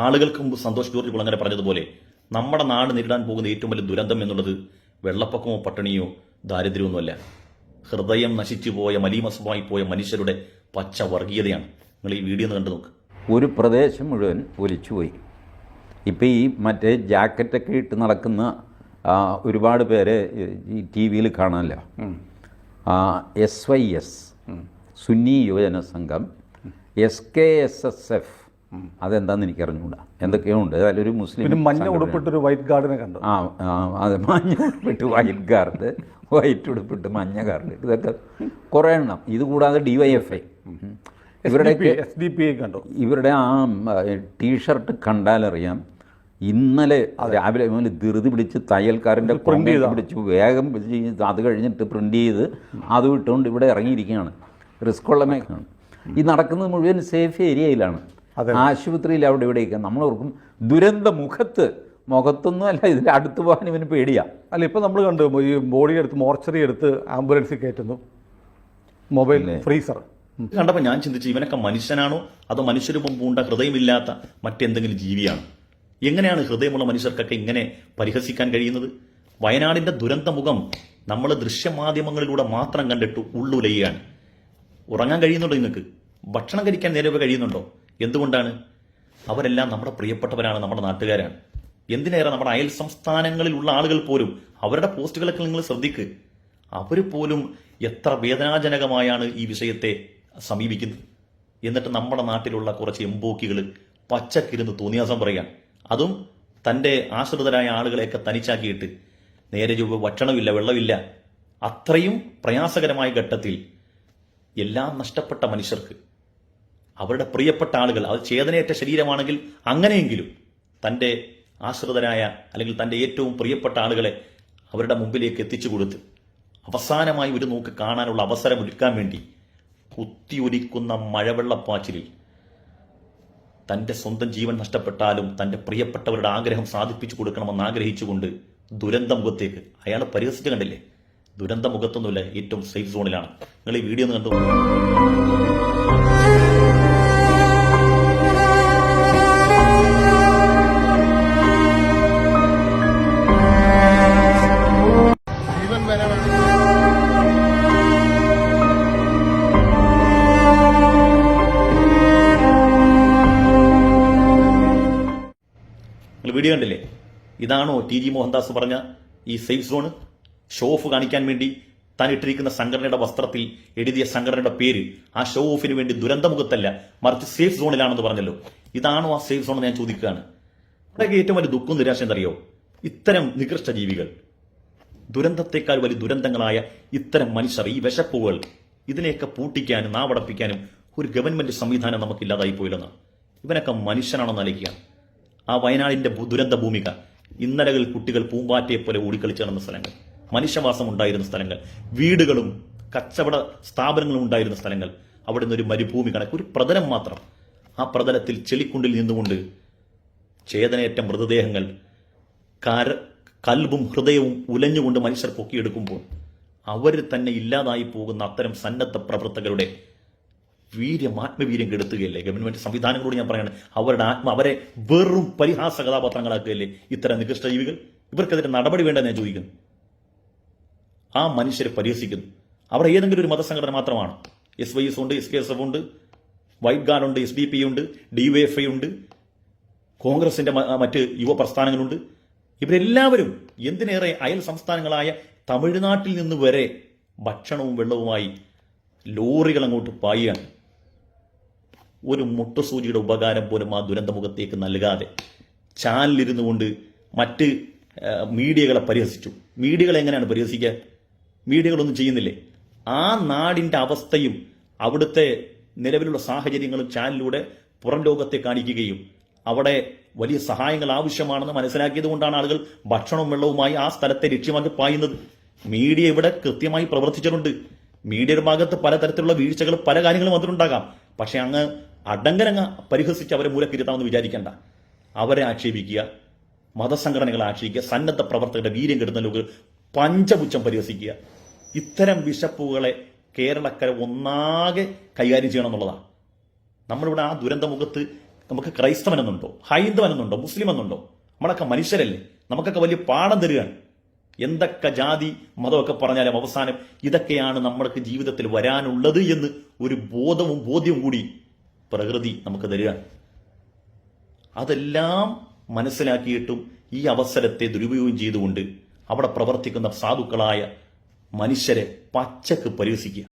ആളുകൾക്ക് മുമ്പ് സന്തോഷ് ജോർജ് കുളങ്ങര പറഞ്ഞതുപോലെ നമ്മുടെ നാട് നേരിടാൻ പോകുന്ന ഏറ്റവും വലിയ ദുരന്തം എന്നുള്ളത് വെള്ളപ്പൊക്കമോ പട്ടിണിയോ ദാരിദ്ര്യമൊന്നുമല്ല, ഹൃദയം നശിച്ചുപോയ മലീമസമായി പോയ മനുഷ്യരുടെ പച്ച വർഗീയതയാണ്. നിങ്ങൾ ഈ വീഡിയോ ഒന്ന് കണ്ടു നോക്ക്. ഒരു പ്രദേശം മുഴുവൻ ഒലിച്ചുപോയി. ഇപ്പം ഈ മറ്റേ ജാക്കറ്റൊക്കെ ഇട്ട് നടക്കുന്ന ഒരുപാട് പേര് ഈ ടി വിയിൽ കാണാമല്ലോ. SYS സുന്നി യുവജന സംഘം, SKSSF അതെന്താണെന്ന് എനിക്കറിഞ്ഞൂടാ, എന്തൊക്കെയോ ഉണ്ട്. അതിലൊരു മുസ്ലിം മഞ്ഞ ഉടുപ്പിട്ടൊരു വൈറ്റ് ഗാർഡിനെ കണ്ടു. അതെ, മഞ്ഞ ഉടുപ്പിട്ട് വൈറ്റ് ഗാർഡ്, വൈറ്റ് ഉടുപ്പിട്ട് മഞ്ഞ ഗാർഡ്, ഇതൊക്കെ കുറേ എണ്ണം. ഇത് കൂടാതെ DYFI, ഇവരുടെ SDP കണ്ടു. ഇവരുടെ ആ ടീഷർട്ട് കണ്ടാലറിയാം. ഇന്നലെ രാവിലെ മുതൽ ധൃതി പിടിച്ച് തയ്യൽക്കാരൻ്റെ പിടിച്ച് വേഗം അത് കഴിഞ്ഞിട്ട് പ്രിൻ്റ് ചെയ്ത് അത് വിട്ടുകൊണ്ട് ഇവിടെ ഇറങ്ങിയിരിക്കുകയാണ്. റിസ്ക്കുള്ള മേഖലയാണ്. ഈ നടക്കുന്നത് മുഴുവൻ സേഫ് ഏരിയയിലാണ്, ആശുപത്രിയിൽ അവിടെ ഇവിടെയൊക്കെ. നമ്മളോർക്കും ദുരന്ത മുഖത്തൊന്നും അല്ല, ഇതിൻ്റെ അടുത്ത് പോകാൻ ഇവന് പേടിയാണ്. അല്ല, ഇപ്പം നമ്മൾ കണ്ടു ഈ ബോഡി എടുത്ത് മോർച്ചറി എടുത്ത് ആംബുലൻസിൽ കയറ്റുന്നു, മൊബൈൽ ഫ്രീസർ കണ്ടപ്പോൾ ഞാൻ ചിന്തിച്ചു, ഇവനൊക്കെ മനുഷ്യനാണോ അതോ മനുഷ്യരൂപം പൂണ്ട ഹൃദയമില്ലാത്ത മറ്റെന്തെങ്കിലും ജീവിയാണ്? എങ്ങനെയാണ് ഹൃദയമുള്ള മനുഷ്യർക്കൊക്കെ ഇങ്ങനെ പരിഹസിക്കാൻ കഴിയുന്നത്? വയനാടിന്റെ ദുരന്തമുഖം നമ്മൾ ദൃശ്യമാധ്യമങ്ങളിലൂടെ മാത്രം കണ്ടിട്ട് ഉള്ളുലയുകയാണ്. ഉറങ്ങാൻ കഴിയുന്നുണ്ടോ? നിങ്ങൾക്ക് ഭക്ഷണം കഴിക്കാൻ നേരെ കഴിയുന്നുണ്ടോ? എന്തുകൊണ്ടാണ്? അവരെല്ലാം നമ്മുടെ പ്രിയപ്പെട്ടവരാണ്, നമ്മുടെ നാട്ടുകാരാണ്. എന്തിനേറെ നമ്മുടെ അയൽ സംസ്ഥാനങ്ങളിലുള്ള ആളുകൾ പോലും അവരുടെ പോസ്റ്റുകളൊക്കെ നിങ്ങൾ ശ്രദ്ധിക്ക്. അവർ പോലും എത്ര വേദനാജനകമായാണ് ഈ വിഷയത്തെ സമീപിക്കുന്നത്. എന്നിട്ട് നമ്മുടെ നാട്ടിലുള്ള കുറച്ച് എംബോക്കികൾ പച്ചക്കിരുന്ന് തോന്നിയാസം പറയാൻ, അതും തൻ്റെ ആശ്രിതരായ ആളുകളെയൊക്കെ തനിച്ചാക്കിയിട്ട് നേരെ ഭക്ഷണമില്ല, വെള്ളമില്ല. അത്രയും പ്രയാസകരമായ ഘട്ടത്തിൽ എല്ലാം നഷ്ടപ്പെട്ട മനുഷ്യർക്ക്, അവരുടെ പ്രിയപ്പെട്ട ആളുകൾ, അത് ചേതനയേറ്റ ശരീരമാണെങ്കിൽ അങ്ങനെയെങ്കിലും തൻ്റെ ആശ്രിതരായ അല്ലെങ്കിൽ തൻ്റെ ഏറ്റവും പ്രിയപ്പെട്ട ആളുകളെ അവരുടെ മുമ്പിലേക്ക് എത്തിച്ചു കൊടുത്ത് അവസാനമായി ഒരു നോക്ക് കാണാനുള്ള അവസരം ഒരുക്കാൻ വേണ്ടി കുത്തിയൊലിക്കുന്ന മഴവെള്ളപ്പാച്ചിലിൽ തൻ്റെ സ്വന്തം ജീവൻ നഷ്ടപ്പെട്ടാലും തൻ്റെ പ്രിയപ്പെട്ടവരുടെ ആഗ്രഹം സാധിപ്പിച്ചു കൊടുക്കണമെന്ന് ആഗ്രഹിച്ചുകൊണ്ട് ദുരന്തമുഖത്തേക്ക് അയാൾ പരിഹസിച്ച് കണ്ടില്ലേ? ദുരന്തമുഖത്തൊന്നുമില്ല, ഏറ്റവും സേഫ് സോണിലാണ്. നിങ്ങൾ ഈ വീഡിയോ ഒന്ന് കണ്ടു. വീഡിയോ കണ്ടില്ലേ? ഇതാണോ TG മോഹൻദാസ് പറഞ്ഞ ഈ സേഫ് സോൺ? ഷോ ഓഫ് കാണിക്കാൻ വേണ്ടി താൻ ഇട്ടിരിക്കുന്ന സംഘടനയുടെ വസ്ത്രത്തിൽ എഴുതിയ സംഘടനയുടെ പേര് ആ ഷോ ഓഫിന് വേണ്ടി ദുരന്തമുഖത്തല്ല മറിച്ച് സേഫ് സോണിലാണെന്ന് പറഞ്ഞല്ലോ. ഇതാണോ ആ സേഫ് സോൺ എന്ന് ഞാൻ ചോദിക്കുകയാണ്. ഇവിടെയൊക്കെ ഏറ്റവും വലിയ ദുഃഖവും നിരാശ എന്തറിയോ? ഇത്തരം നികൃഷ്ട ജീവികൾ, ദുരന്തത്തെക്കാൾ വലിയ ദുരന്തങ്ങളായ ഇത്തരം മനുഷ്യർ, ഈ വിശപ്പുകൾ, ഇതിനെയൊക്കെ പൂട്ടിക്കാനും നാവടപ്പിക്കാനും ഒരു ഗവൺമെന്റ് സംവിധാനം നമുക്കില്ലാതായി പോയില്ലെന്ന്. ഇവനൊക്കെ മനുഷ്യനാണെന്ന് ആലോചിക്കുക. ആ വയനാടിന്റെ ദുരന്ത ഭൂമിക, ഇന്നലകൾ കുട്ടികൾ പൂമ്പാറ്റയെ പോലെ ഓടിക്കളിച്ചു നടന്ന സ്ഥലങ്ങൾ, മനുഷ്യവാസം ഉണ്ടായിരുന്ന സ്ഥലങ്ങൾ, വീടുകളും കച്ചവട സ്ഥാപനങ്ങളും ഉണ്ടായിരുന്ന സ്ഥലങ്ങൾ, അവിടെ നിന്ന് ഒരു മരുഭൂമി കണക്ക് ഒരു പ്രതലം മാത്രം. ആ പ്രതലത്തിൽ ചെളിക്കുണ്ടിൽ നിന്നുകൊണ്ട് ചേതനയേറ്റ മൃതദേഹങ്ങൾ, കൽബും ഹൃദയവും ഉലഞ്ഞുകൊണ്ട് മനുഷ്യർ പൊക്കിയെടുക്കുമ്പോൾ അവർ തന്നെ ഇല്ലാതായി പോകുന്ന അത്തരം സന്നദ്ധ പ്രവർത്തകരുടെ ആത്മവീര്യം കെടുത്തുകയല്ലേ ഗവൺമെന്റ് സംവിധാനങ്ങളോട് ഞാൻ പറയാണ്. അവരെ വെറും പരിഹാസ കഥാപാത്രങ്ങളാക്കുകയല്ലേ ഇത്തരം നികൃഷ്ട ജീവികൾ? ഇവർക്കെതിരെ നടപടി വേണ്ടെന്ന് ഞാൻ ചോദിക്കുന്നു. ആ മനുഷ്യരെ പരിഹസിക്കുന്നു. അവർ ഏതെങ്കിലും ഒരു മതസംഘടന മാത്രമാണ്. SYS ഉണ്ട്, SKSF ഉണ്ട്, വൈറ്റ് ഗാർഡ് ഉണ്ട്, SDP ഉണ്ട്, DYFI ഉണ്ട്, കോൺഗ്രസിന്റെ മറ്റ് യുവ പ്രസ്ഥാനങ്ങളുണ്ട്. ഇവരെല്ലാവരും, എന്തിനേറെ അയൽ സംസ്ഥാനങ്ങളായ തമിഴ്നാട്ടിൽ നിന്ന് വരെ ഭക്ഷണവും വെള്ളവുമായി ലോറികൾ അങ്ങോട്ട് പായുകയാണ്. ഒരു മുട്ടസൂചിയുടെ ഉപകാരം പോലും ആ ദുരന്തമുഖത്തേക്ക് നൽകാതെ ചാനലിരുന്നു കൊണ്ട് മറ്റ് മീഡിയകളെ പരിഹസിച്ചു. മീഡിയകളെ എങ്ങനെയാണ് പരിഹസിക്കുക? മീഡിയകളൊന്നും ചെയ്യുന്നില്ലേ? ആ നാടിന്റെ അവസ്ഥയും അവിടുത്തെ നിലവിലുള്ള സാഹചര്യങ്ങളും ചാനലിലൂടെ പുറം ലോകത്തെ കാണിക്കുകയും അവിടെ വലിയ സഹായങ്ങൾ ആവശ്യമാണെന്ന് മനസ്സിലാക്കിയത് കൊണ്ടാണ് ആളുകൾ ഭക്ഷണവും വെള്ളവുമായി ആ സ്ഥലത്തെ ലക്ഷ്യമാക്കി പായുന്നത്. മീഡിയ ഇവിടെ കൃത്യമായി പ്രവർത്തിച്ചിട്ടുണ്ട്. മീഡിയയുടെ ഭാഗത്ത് പലതരത്തിലുള്ള വീഴ്ചകൾ, പല കാര്യങ്ങളും വന്നിട്ടുണ്ടാകാം. പക്ഷെ അങ്ങ് അടങ്കരങ്ങ പരിഹസിച്ച് അവരെ മൂലക്കിരുത്താമെന്ന് വിചാരിക്കേണ്ട. അവരെ ആക്ഷേപിക്കുക, മതസംഘടനകളെ ആക്ഷേപിക്കുക, സന്നദ്ധ പ്രവർത്തകരുടെ വീര്യം കെടുന്ന പഞ്ചപുച്ഛം പരിഹസിക്കുക. ഇത്തരം വിശപ്പുകളെ കേരളക്കര ഒന്നാകെ കൈകാര്യം ചെയ്യണം എന്നുള്ളതാണ്. നമ്മളിവിടെ ആ ദുരന്തമുഖത്ത് നമുക്ക് ക്രൈസ്തവനെന്നുണ്ടോ, ഹൈന്ദവനെന്നുണ്ടോ, മുസ്ലിം എന്നുണ്ടോ? നമ്മളൊക്കെ മനുഷ്യരല്ലേ. നമുക്കൊക്കെ വലിയ പാഠം തരികയാണ്. എന്തൊക്കെ ജാതി മതമൊക്കെ പറഞ്ഞാലും അവസാനം ഇതൊക്കെയാണ് നമ്മൾക്ക് ജീവിതത്തിൽ വരാനുള്ളത് എന്ന് ഒരു ബോധ്യവും കൂടി പ്രകൃതി നമുക്ക് തരികയാണ്. അതെല്ലാം മനസ്സിലാക്കിയിട്ടും ഈ അവസരത്തെ ദുരുപയോഗം ചെയ്തുകൊണ്ട് അവിടെ പ്രവർത്തിക്കുന്ന സാധുക്കളായ മനുഷ്യരെ പച്ചക്ക് പരിഹസിക്കുക.